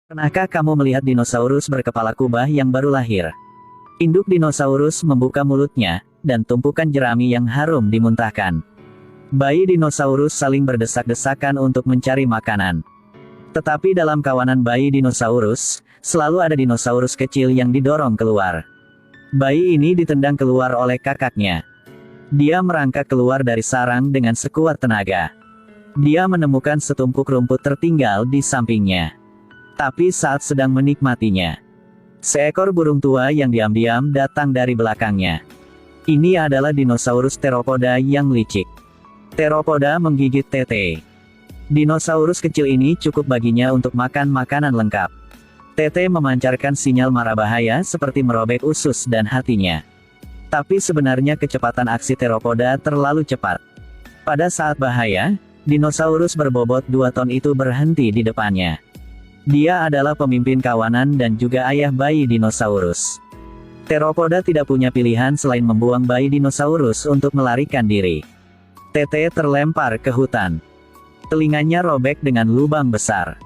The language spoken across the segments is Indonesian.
Pernahkah kamu melihat dinosaurus berkepala kubah yang baru lahir? Induk dinosaurus membuka mulutnya, dan tumpukan jerami yang harum dimuntahkan. Bayi dinosaurus saling berdesak-desakan untuk mencari makanan. Tetapi dalam kawanan bayi dinosaurus, selalu ada dinosaurus kecil yang didorong keluar. Bayi ini ditendang keluar oleh kakaknya. Dia merangkak keluar dari sarang dengan sekuat tenaga. Dia menemukan setumpuk rumput tertinggal di sampingnya. Tapi saat sedang menikmatinya, seekor burung tua yang diam-diam datang dari belakangnya. Ini adalah dinosaurus teropoda yang licik. Teropoda menggigit tete. Dinosaurus kecil ini cukup baginya untuk makan makanan lengkap. Tete memancarkan sinyal mara bahaya seperti merobek usus dan hatinya. Tapi sebenarnya kecepatan aksi teropoda terlalu cepat. Pada saat bahaya, dinosaurus berbobot 2 ton itu berhenti di depannya. Dia adalah pemimpin kawanan dan juga ayah bayi dinosaurus. Teropoda tidak punya pilihan selain membuang bayi dinosaurus untuk melarikan diri. Tete terlempar ke hutan. Telinganya robek dengan lubang besar.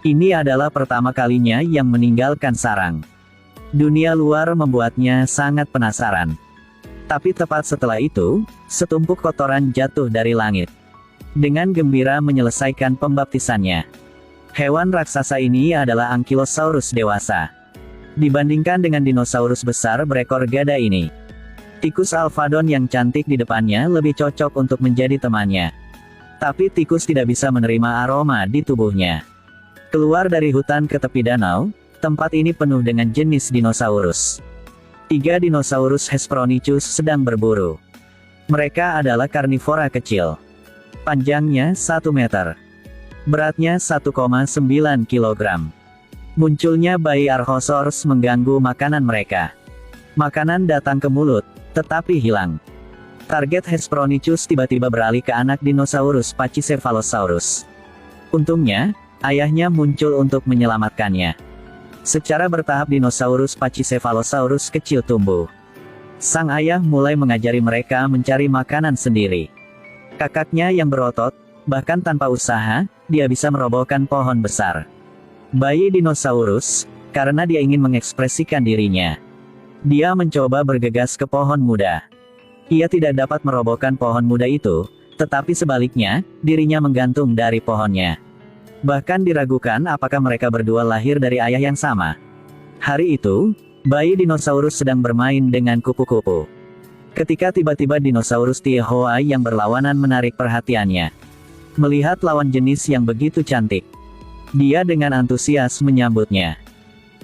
Ini adalah pertama kalinya yang meninggalkan sarang. Dunia luar membuatnya sangat penasaran. Tapi tepat setelah itu, setumpuk kotoran jatuh dari langit. Dengan gembira menyelesaikan pembaptisannya. Hewan raksasa ini adalah Ankylosaurus dewasa. Dibandingkan dengan dinosaurus besar berekor gada ini, tikus Alphadon yang cantik di depannya lebih cocok untuk menjadi temannya. Tapi tikus tidak bisa menerima aroma di tubuhnya. Keluar dari hutan ke tepi danau, tempat ini penuh dengan jenis dinosaurus. 3 dinosaurus Hesperonychus sedang berburu. Mereka adalah karnivora kecil. Panjangnya 1 meter. Beratnya 1,9 kg. Munculnya bayi Archosaurus mengganggu makanan mereka. Makanan datang ke mulut, tetapi hilang. Target Hesperonychus tiba-tiba beralih ke anak dinosaurus Pachycephalosaurus. Untungnya, ayahnya muncul untuk menyelamatkannya. Secara bertahap dinosaurus Pachycephalosaurus kecil tumbuh. Sang ayah mulai mengajari mereka mencari makanan sendiri. Kakaknya yang berotot, bahkan tanpa usaha, dia bisa merobohkan pohon besar. Bayi dinosaurus, karena dia ingin mengekspresikan dirinya, dia mencoba bergegas ke pohon muda. Ia tidak dapat merobohkan pohon muda itu, tetapi sebaliknya, dirinya menggantung dari pohonnya. Bahkan diragukan apakah mereka berdua lahir dari ayah yang sama. Hari itu, bayi dinosaurus sedang bermain dengan kupu-kupu. Ketika tiba-tiba dinosaurus Tiahoa yang berlawanan menarik perhatiannya. Melihat lawan jenis yang begitu cantik, dia dengan antusias menyambutnya.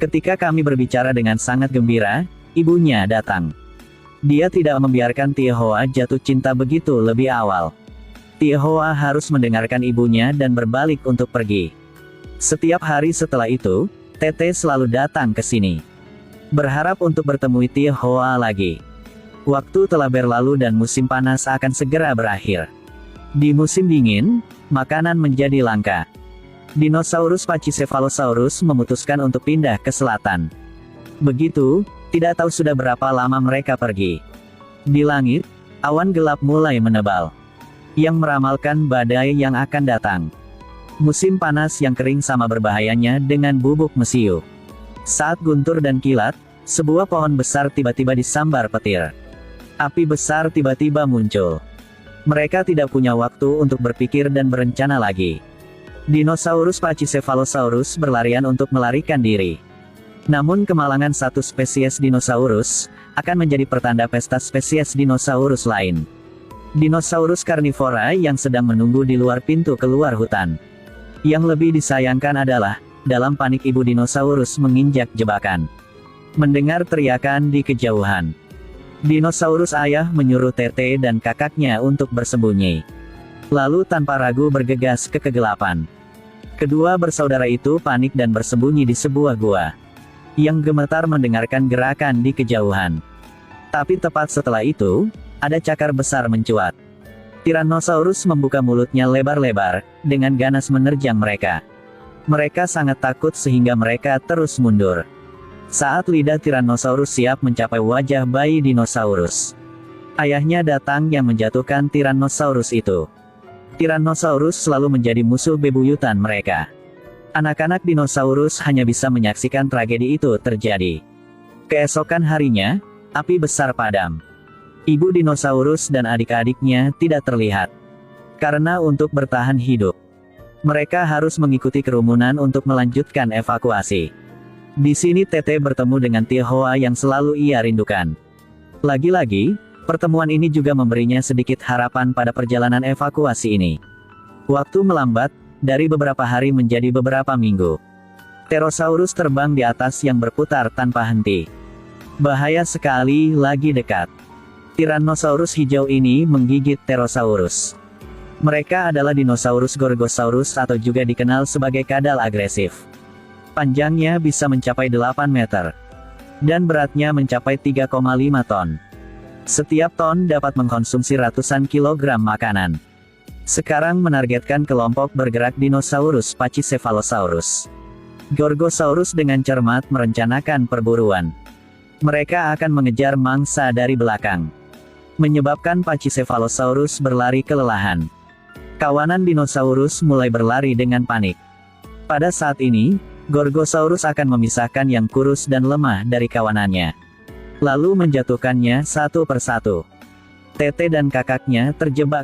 Ketika kami berbicara dengan sangat gembira, ibunya datang. Dia tidak membiarkan Tiahoa jatuh cinta begitu lebih awal. Tiahoa harus mendengarkan ibunya dan berbalik untuk pergi. Setiap hari setelah itu, Tete selalu datang ke sini. Berharap untuk bertemu Tiahoa lagi. Waktu telah berlalu dan musim panas akan segera berakhir. Di musim dingin, makanan menjadi langka. Dinosaurus Pachycephalosaurus memutuskan untuk pindah ke selatan. Begitu, tidak tahu sudah berapa lama mereka pergi. Di langit, awan gelap mulai menebal, yang meramalkan badai yang akan datang. Musim panas yang kering sama berbahayanya dengan bubuk mesiu. Saat guntur dan kilat, sebuah pohon besar tiba-tiba disambar petir. Api besar tiba-tiba muncul. Mereka tidak punya waktu untuk berpikir dan berencana lagi. Dinosaurus Pachycephalosaurus berlarian untuk melarikan diri. Namun kemalangan satu spesies dinosaurus, akan menjadi pertanda pesta spesies dinosaurus lain. Dinosaurus karnivora yang sedang menunggu di luar pintu keluar hutan. Yang lebih disayangkan adalah, dalam panik ibu dinosaurus menginjak jebakan. Mendengar teriakan di kejauhan, dinosaurus ayah menyuruh Tete dan kakaknya untuk bersembunyi. Lalu tanpa ragu bergegas ke kegelapan. Kedua bersaudara itu panik dan bersembunyi di sebuah gua. Yang gemetar mendengarkan gerakan di kejauhan. Tapi tepat setelah itu, ada cakar besar mencuat. Tyrannosaurus membuka mulutnya lebar-lebar, dengan ganas menerjang mereka. Mereka sangat takut sehingga mereka terus mundur. Saat lidah Tyrannosaurus siap mencapai wajah bayi dinosaurus, ayahnya datang yang menjatuhkan Tyrannosaurus itu. Tyrannosaurus selalu menjadi musuh bebuyutan mereka. Anak-anak dinosaurus hanya bisa menyaksikan tragedi itu terjadi. Keesokan harinya, api besar padam. Ibu dinosaurus dan adik-adiknya tidak terlihat. Karena untuk bertahan hidup, mereka harus mengikuti kerumunan untuk melanjutkan evakuasi. Di sini Tete bertemu dengan Tiaoa yang selalu ia rindukan. Lagi-lagi, pertemuan ini juga memberinya sedikit harapan pada perjalanan evakuasi ini. Waktu melambat, dari beberapa hari menjadi beberapa minggu. Pterosaurus terbang di atas yang berputar tanpa henti. Bahaya sekali lagi dekat. Tyrannosaurus hijau ini menggigit Pterosaurus. Mereka adalah dinosaurus Gorgosaurus atau juga dikenal sebagai kadal agresif. Panjangnya bisa mencapai 8 meter. Dan beratnya mencapai 3,5 ton. Setiap ton dapat mengkonsumsi ratusan kilogram makanan. Sekarang menargetkan kelompok bergerak dinosaurus Pachycephalosaurus. Gorgosaurus dengan cermat merencanakan perburuan. Mereka akan mengejar mangsa dari belakang. Menyebabkan Pachycephalosaurus berlari kelelahan. Kawanan dinosaurus mulai berlari dengan panik. Pada saat ini, Gorgosaurus akan memisahkan yang kurus dan lemah dari kawanannya. Lalu menjatuhkannya satu persatu. Tete dan kakaknya terjebak